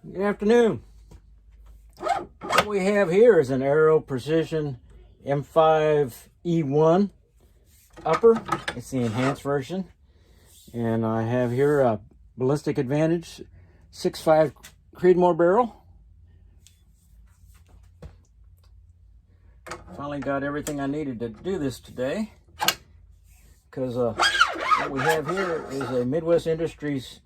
Good afternoon. What we have here is an Aero Precision M5E1 upper. It's the enhanced version. And I have here a Ballistic Advantage 6.5 Creedmoor barrel. Finally got everything I needed to do this today, because what we have here is a Midwest Industries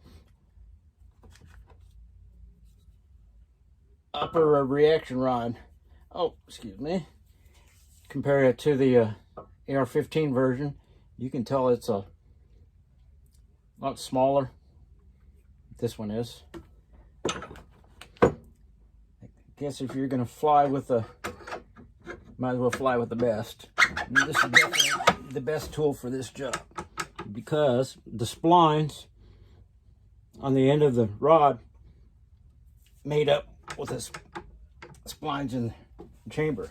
upper reaction rod. Oh, excuse me. Compare it to the AR-15 version. You can tell it's a lot smaller. This one is. I guess if you're gonna fly with the, might as well fly with the best. And this is definitely the best tool for this job, because the splines on the end of the rod made up with the splines in the chamber.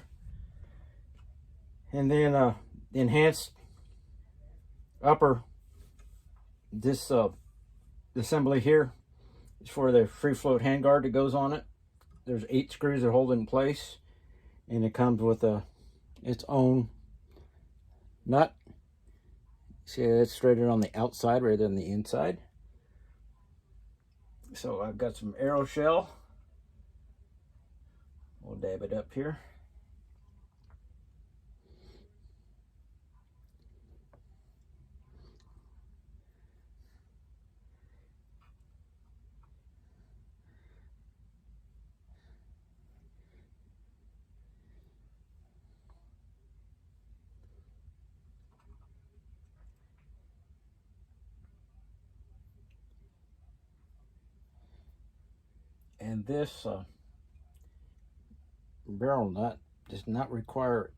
And then the enhanced upper, this assembly here is for the free float handguard that goes on it. There's 8 screws that hold it in place, and it comes with its own nut. See, it's threaded on the outside rather than the inside. So I've got some arrow shell. We'll dab it up here. And this barrel nut does not require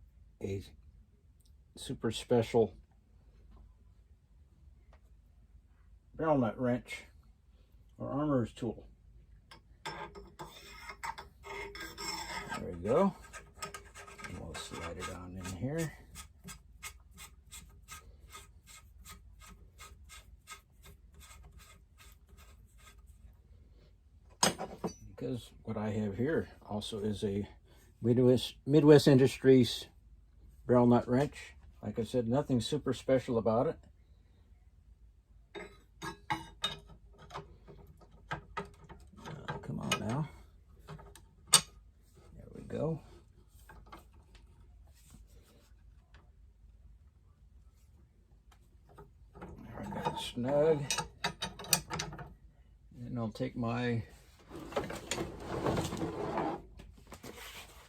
a super special barrel nut wrench or armorer's tool. There we go. And we'll slide it on in here. Because what I have here also is a Midwest Industries barrel nut wrench. Like I said, nothing super special about it. Come on now. There we go. There, I got it snug. And I'll take my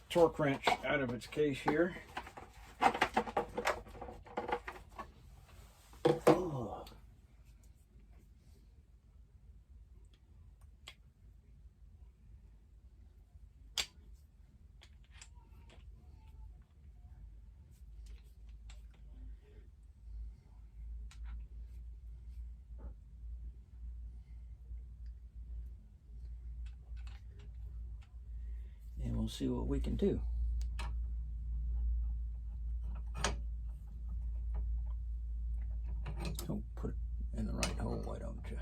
torque wrench out of its case here. Oh. And we'll see what we can do. Oh, put it in the right hole, why don't you?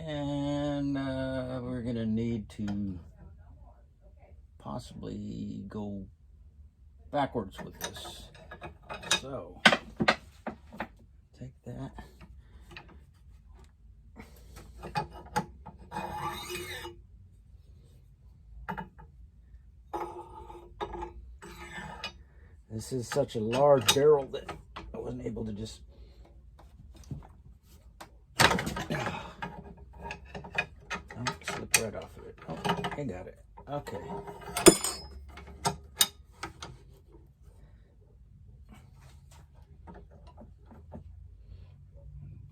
And we're gonna need to possibly go backwards with this. So take that. This is such a large barrel that I wasn't able to just slip right off of it. Oh, I got it. Okay.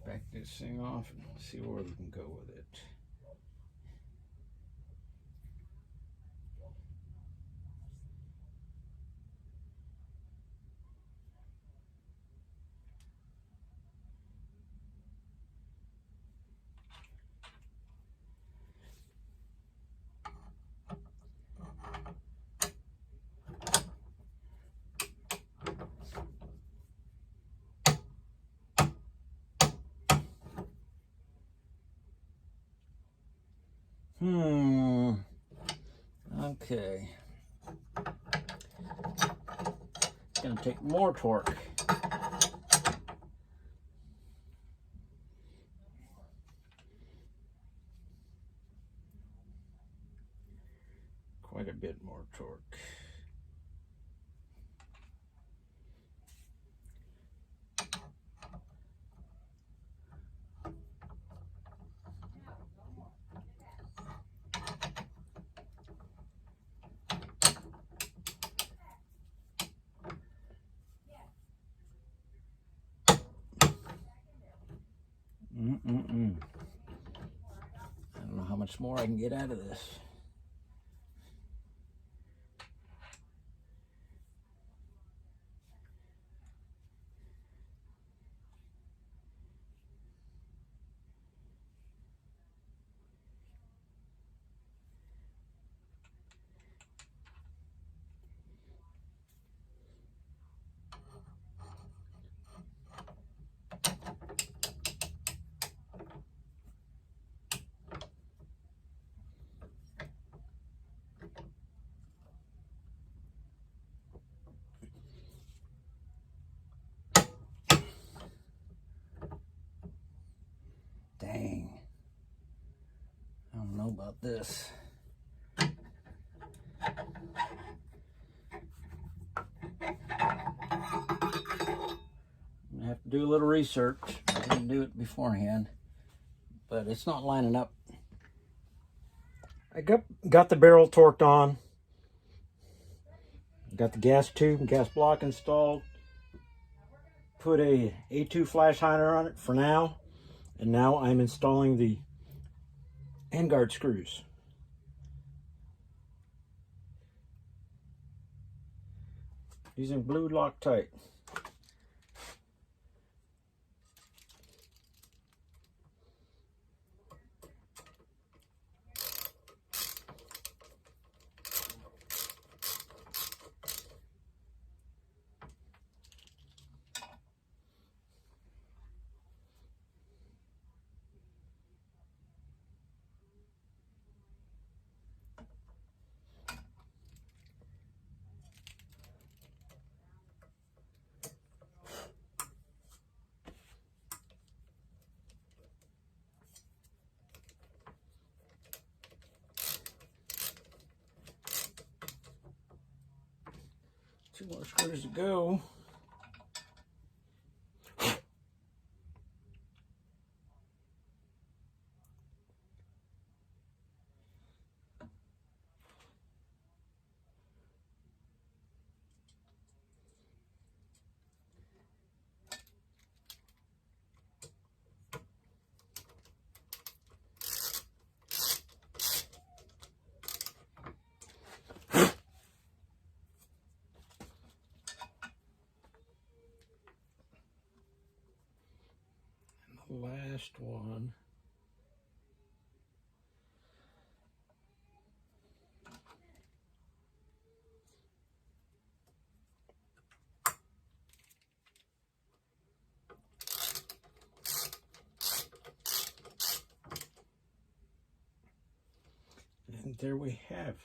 Back this thing off and see where we can go with it. Okay. It's going to take more torque. Quite a bit more torque. I don't know how much more I can get out of this. Dang. I don't know about this. I'm gonna have to do a little research. I didn't do it beforehand, but it's not lining up. I got the barrel torqued on. Got the gas tube and gas block installed. Put a A2 flash hider on it for now. And now I'm installing the handguard screws. Using blue Loctite. Two more screws to go. Last one. And there we have.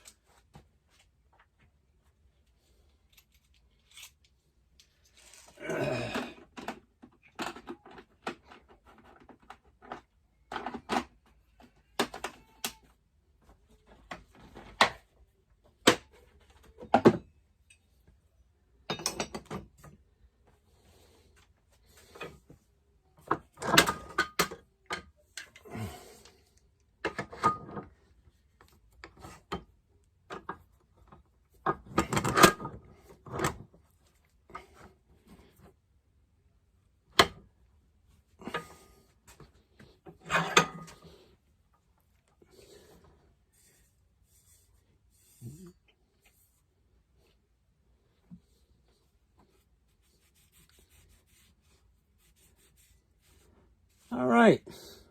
All right,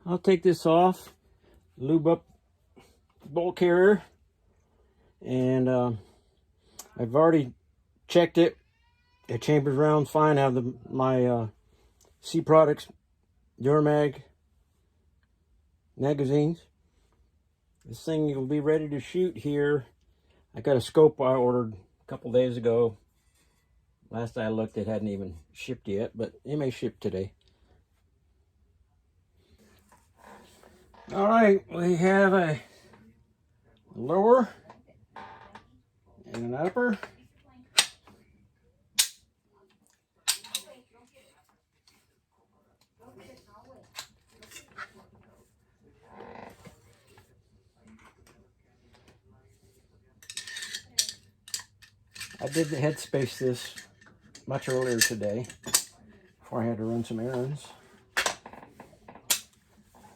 I'll take this off, lube up the bolt carrier, and I've already checked it. It chambers around fine. I have my C Products Durmag magazines. This thing will be ready to shoot here. I got a scope I ordered a couple days ago. Last I looked, it hadn't even shipped yet, but it may ship today. All right, we have a lower and an upper. I did the headspace this much earlier today before I had to run some errands.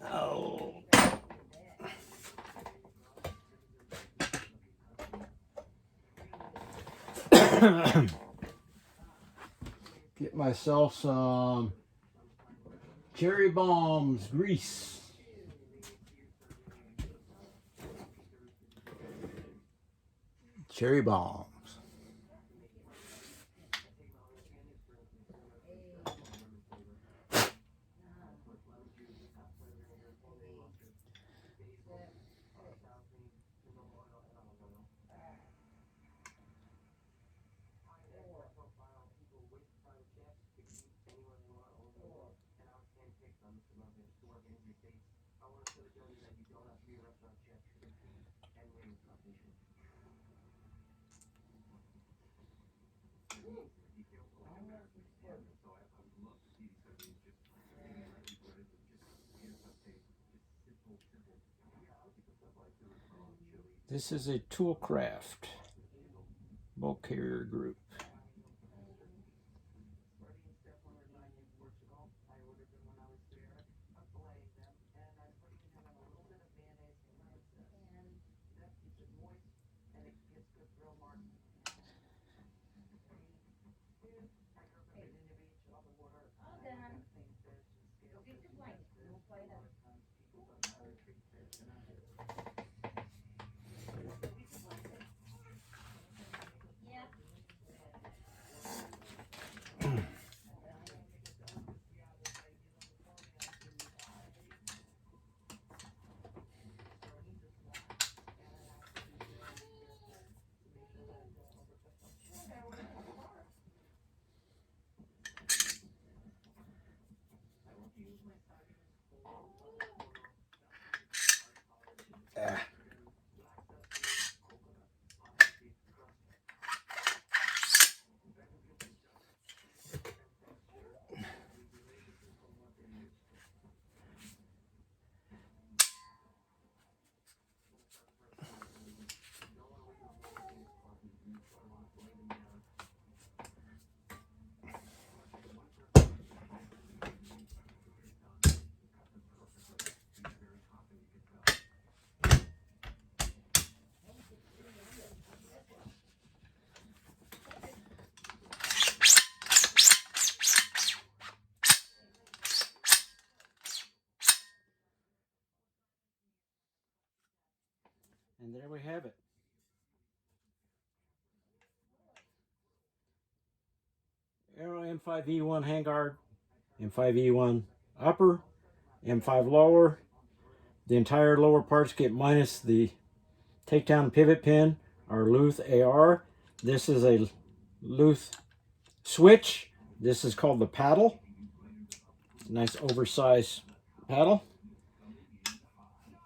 Oh. Get myself some cherry bombs grease. Cherry bombs. This is a Toolcraft bulk carrier group. And there we have it. Aero M5E1 handguard, M5E1 upper, M5 lower. The entire lower parts kit minus the takedown pivot pin are Luth-AR. This is a Luth switch. This is called the paddle. Nice oversized paddle.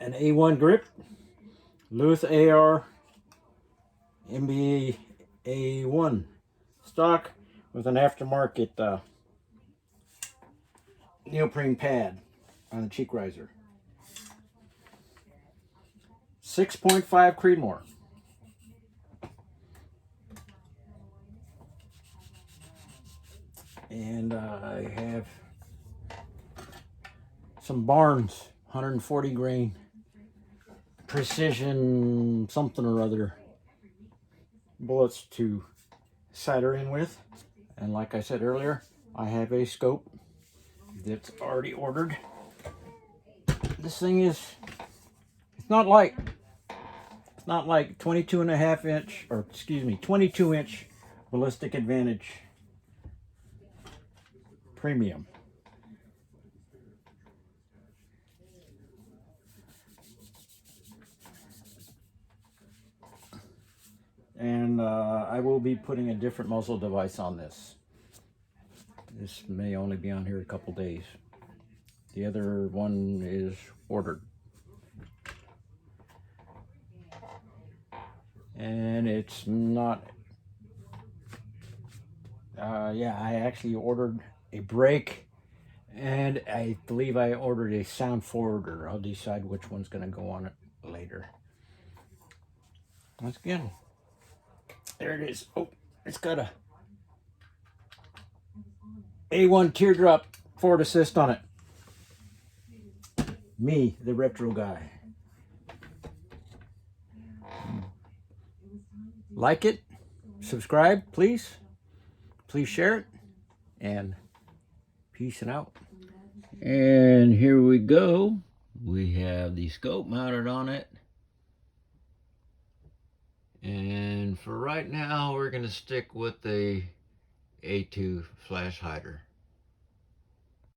An A1 grip. Luth-AR MBA-1 stock with an aftermarket neoprene pad on the cheek riser. 6.5 Creedmoor. And I have some Barnes 140 grain precision something or other bullets to sight in with. And like I said earlier, I have a scope that's already ordered. This thing is, it's not like 22.5 inch, or excuse me, 22 inch Ballistic Advantage premium. and I will be putting a different muzzle device on this. This may only be on here a couple days. The other one is ordered. And it's not, yeah, I actually ordered a brake, and I believe I ordered a sound forwarder. I'll decide which one's going to go on it later. Once again, there it is. Oh, it's got a A1 teardrop forward assist on it. Me, the retro guy. Like it, subscribe, please. Please share it, and peace and out. And here we go. We have the scope mounted on it. And for right now, we're going to stick with the A2 flash hider.